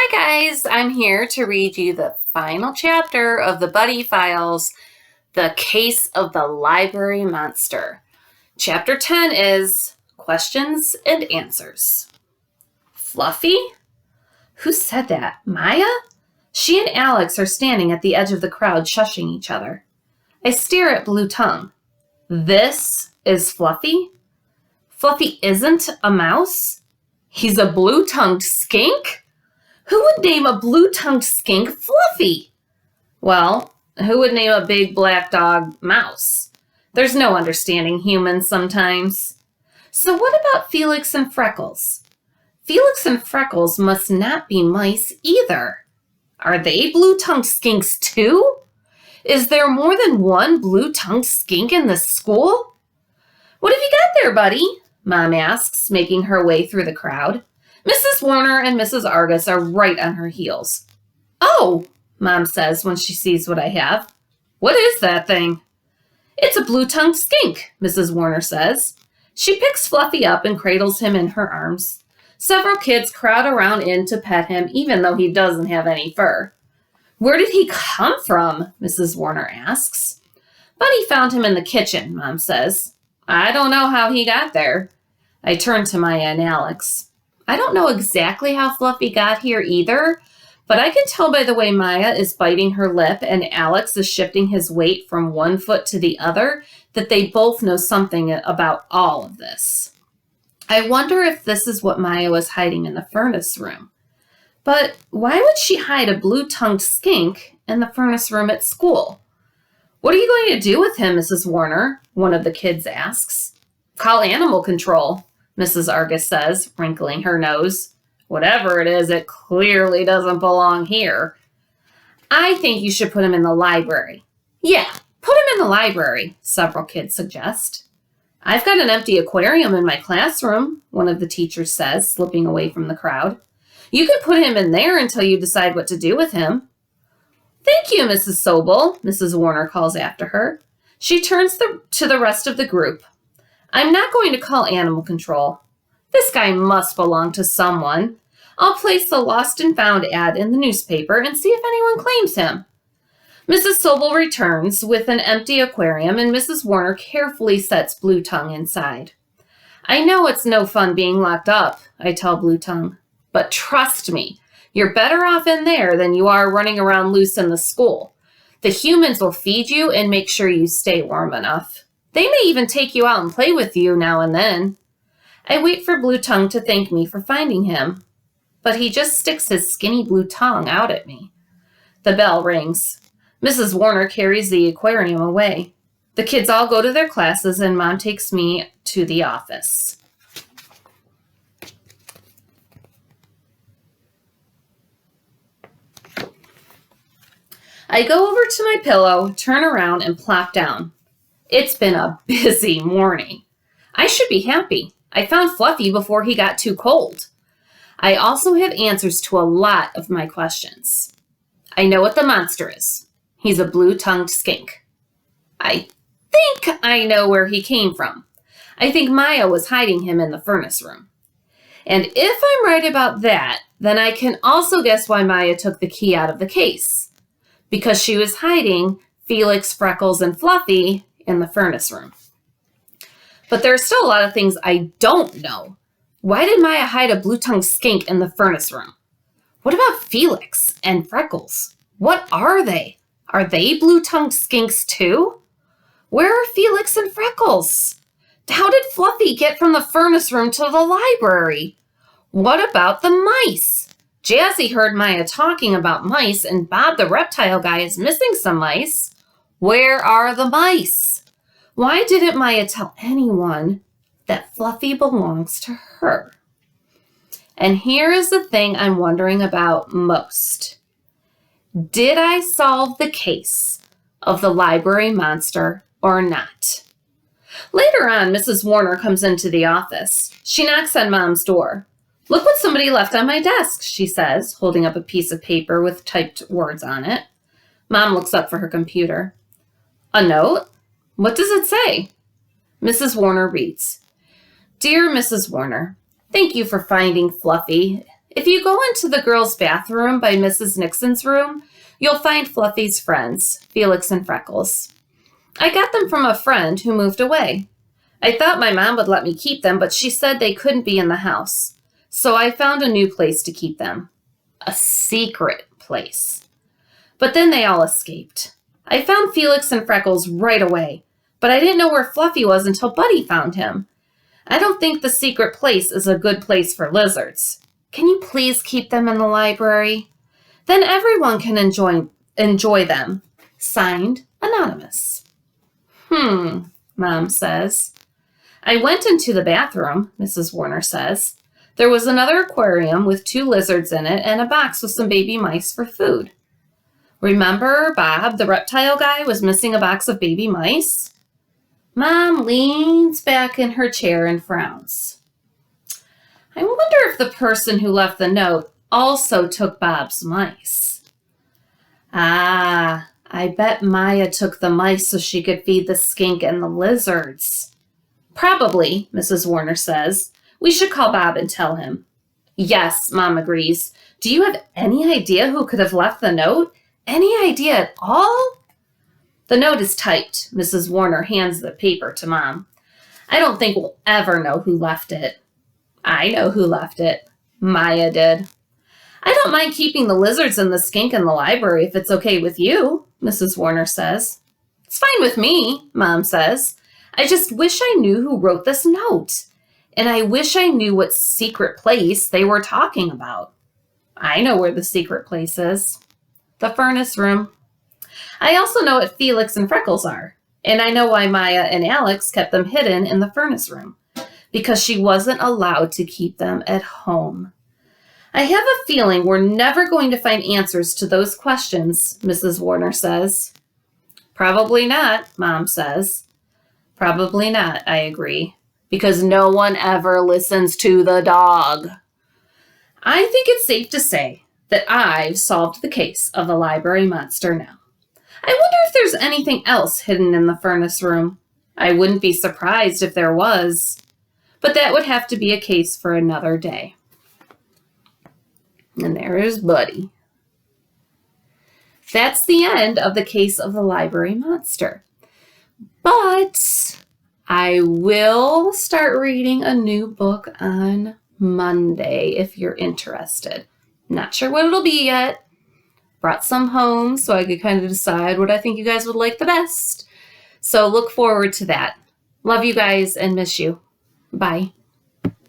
Hi guys, I'm here to read you the final chapter of the Buddy Files, The Case of the Library Monster. Chapter 10 is Questions and Answers. Fluffy? Who said that? Maya? She and Alex are standing at the edge of the crowd shushing each other. I stare at Blue Tongue. This is Fluffy? Fluffy isn't a mouse? He's a blue-tongued skink? Who would name a blue-tongued skink Fluffy? Well, who would name a big black dog Mouse? There's no understanding humans sometimes. So what about Felix and Freckles? Felix and Freckles must not be mice either. Are they blue-tongued skinks too? Is there more than one blue-tongued skink in this school? What have you got there, buddy? Mom asks, making her way through the crowd. Mrs. Warner and Mrs. Argus are right on her heels. Oh, Mom says when she sees what I have. What is that thing? It's a blue-tongued skink, Mrs. Warner says. She picks Fluffy up and cradles him in her arms. Several kids crowd around in to pet him, even though he doesn't have any fur. Where did he come from? Mrs. Warner asks. Buddy found him in the kitchen, Mom says. I don't know how he got there. I turn to Maya and Alex. I don't know exactly how Fluffy got here either, but I can tell by the way Maya is biting her lip and Alex is shifting his weight from one foot to the other that they both know something about all of this. I wonder if this is what Maya was hiding in the furnace room. But why would she hide a blue-tongued skink in the furnace room at school? What are you going to do with him, Mrs. Warner? One of the kids asks. Call animal control, Mrs. Argus says, wrinkling her nose. Whatever it is, it clearly doesn't belong here. I think you should put him in the library. Yeah, put him in the library, several kids suggest. I've got an empty aquarium in my classroom, one of the teachers says, slipping away from the crowd. You can put him in there until you decide what to do with him. Thank you, Mrs. Sobel, Mrs. Warner calls after her. She turns to the rest of the group. I'm not going to call animal control. This guy must belong to someone. I'll place the lost and found ad in the newspaper and see if anyone claims him. Mrs. Sobel returns with an empty aquarium and Mrs. Warner carefully sets Blue Tongue inside. I know it's no fun being locked up, I tell Blue Tongue, but trust me, you're better off in there than you are running around loose in the school. The humans will feed you and make sure you stay warm enough. They may even take you out and play with you now and then. I wait for Blue Tongue to thank me for finding him, but he just sticks his skinny blue tongue out at me. The bell rings. Mrs. Warner carries the aquarium away. The kids all go to their classes and Mom takes me to the office. I go over to my pillow, turn around, and plop down. It's been a busy morning. I should be happy. I found Fluffy before he got too cold. I also have answers to a lot of my questions. I know what the monster is. He's a blue-tongued skink. I think I know where he came from. I think Maya was hiding him in the furnace room. And if I'm right about that, then I can also guess why Maya took the key out of the case. Because she was hiding Felix, Freckles, and Fluffy in the furnace room. But there are still a lot of things I don't know. Why did Maya hide a blue-tongued skink in the furnace room? What about Felix and Freckles? What are they? Are they blue-tongued skinks too? Where are Felix and Freckles? How did Fluffy get from the furnace room to the library? What about the mice? Jazzy heard Maya talking about mice, and Bob the reptile guy is missing some mice. Where are the mice? Why didn't Maya tell anyone that Fluffy belongs to her? And here is the thing I'm wondering about most. Did I solve the case of the library monster or not? Later on, Mrs. Warner comes into the office. She knocks on Mom's door. Look what somebody left on my desk, she says, holding up a piece of paper with typed words on it. Mom looks up for her computer. A note? What does it say? Mrs. Warner reads, Dear Mrs. Warner, thank you for finding Fluffy. If you go into the girls' bathroom by Mrs. Nixon's room, you'll find Fluffy's friends, Felix and Freckles. I got them from a friend who moved away. I thought my mom would let me keep them, but she said they couldn't be in the house. So I found a new place to keep them. A secret place. But then they all escaped. I found Felix and Freckles right away, but I didn't know where Fluffy was until Buddy found him. I don't think the secret place is a good place for lizards. Can you please keep them in the library? Then everyone can enjoy them. Signed, Anonymous. Mom says. I went into the bathroom, Mrs. Warner says. There was another aquarium with 2 lizards in it and a box with some baby mice for food. Remember Bob, the reptile guy, was missing a box of baby mice? Mom leans back in her chair and frowns. I wonder if the person who left the note also took Bob's mice. Ah, I bet Maya took the mice so she could feed the skink and the lizards. Probably, Mrs. Warner says. We should call Bob and tell him. Yes, Mom agrees. Do you have any idea who could have left the note? Any idea at all? The note is typed. Mrs. Warner hands the paper to Mom. I don't think we'll ever know who left it. I know who left it. Maya did. I don't mind keeping the lizards and the skink in the library if it's okay with you, Mrs. Warner says. It's fine with me, Mom says. I just wish I knew who wrote this note. And I wish I knew what secret place they were talking about. I know where the secret place is. The furnace room. I also know what Felix and Freckles are. And I know why Maya and Alex kept them hidden in the furnace room. Because she wasn't allowed to keep them at home. I have a feeling we're never going to find answers to those questions, Mrs. Warner says. Probably not, Mom says. Probably not, I agree. Because no one ever listens to the dog. I think it's safe to say that I've solved the case of the library monster now. I wonder if there's anything else hidden in the furnace room. I wouldn't be surprised if there was. But that would have to be a case for another day. And there is Buddy. That's the end of the case of the library monster. But I will start reading a new book on Monday if you're interested. Not sure what it'll be yet. Brought some home so I could kind of decide what I think you guys would like the best. So look forward to that. Love you guys and miss you. Bye.